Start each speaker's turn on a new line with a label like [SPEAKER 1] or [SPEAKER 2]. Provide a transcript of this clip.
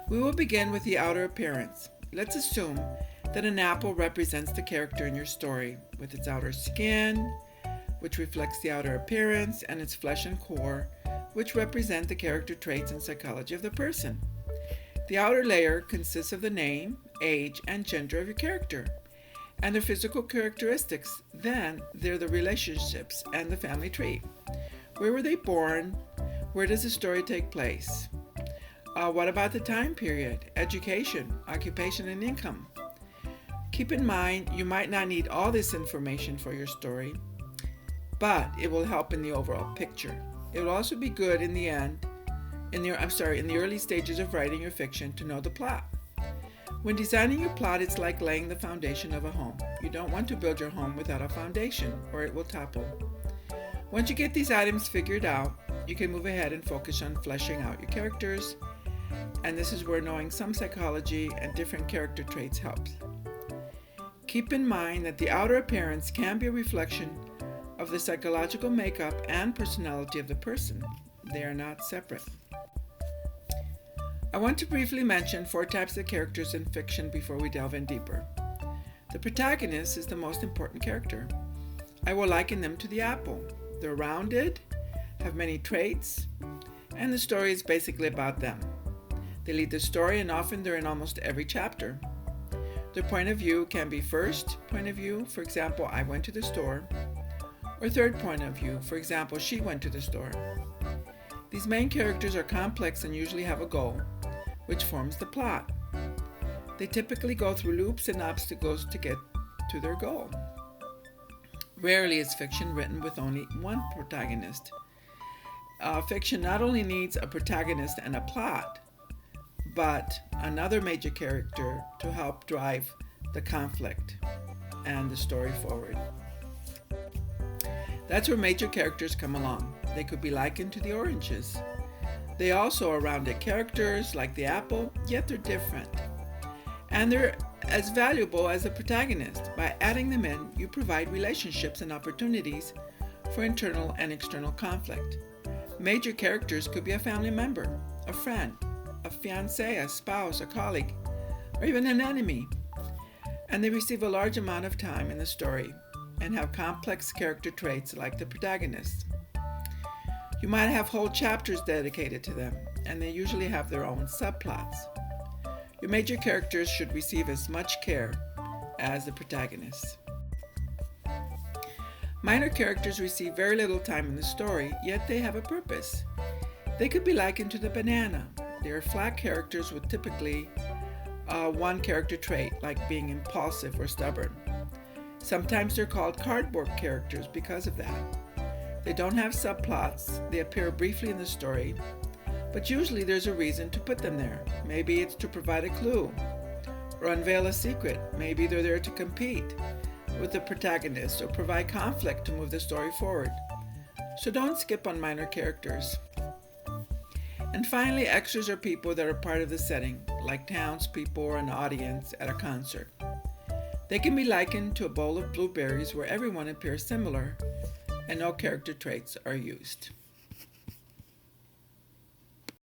[SPEAKER 1] We will begin with the outer appearance. Let's assume that an apple represents the character in your story, with its outer skin, which reflects the outer appearance, and its flesh and core, which represent the character traits and psychology of the person. The outer layer consists of the name, age, and gender of your character, and their physical characteristics. Then there are the relationships and the family tree. Where were they born? Where does the story take place? What about the time period, education, occupation, and income? Keep in mind, you might not need all this information for your story, but it will help in the overall picture. It will also be good in the early stages of writing your fiction to know the plot. When designing your plot, it's like laying the foundation of a home. You don't want to build your home without a foundation, or it will topple. Once you get these items figured out, you can move ahead and focus on fleshing out your characters, and this is where knowing some psychology and different character traits helps. Keep in mind that the outer appearance can be a reflection of the psychological makeup and personality of the person. They are not separate. I want to briefly mention 4 types of characters in fiction before we delve in deeper. The protagonist is the most important character. I will liken them to the apple. They're rounded, have many traits, and the story is basically about them. They lead the story, and often they're in almost every chapter. Their point of view can be first point of view, for example, I went to the store, or third point of view, for example, she went to the store. These main characters are complex and usually have a goal, which forms the plot. They typically go through loops and obstacles to get to their goal. Rarely is fiction written with only one protagonist. Fiction not only needs a protagonist and a plot, but another major character to help drive the conflict and the story forward. That's where major characters come along. They could be likened to the oranges. They also are rounded characters like the apple, yet they're different. And they're as valuable as the protagonist. By adding them in, you provide relationships and opportunities for internal and external conflict. Major characters could be a family member, a friend, a fiancé, a spouse, a colleague, or even an enemy. And they receive a large amount of time in the story and have complex character traits like the protagonist. You might have whole chapters dedicated to them, and they usually have their own subplots. Your major characters should receive as much care as the protagonists. Minor characters receive very little time in the story, yet they have a purpose. They could be likened to the banana. They are flat characters with typically one character trait, like being impulsive or stubborn. Sometimes they're called cardboard characters because of that. They don't have subplots. They appear briefly in the story, but usually there's a reason to put them there. Maybe it's to provide a clue or unveil a secret. Maybe they're there to compete with the protagonist or provide conflict to move the story forward. So don't skip on minor characters. And finally, extras are people that are part of the setting, like townspeople or an audience at a concert. They can be likened to a bowl of blueberries where everyone appears similar and no character traits are used.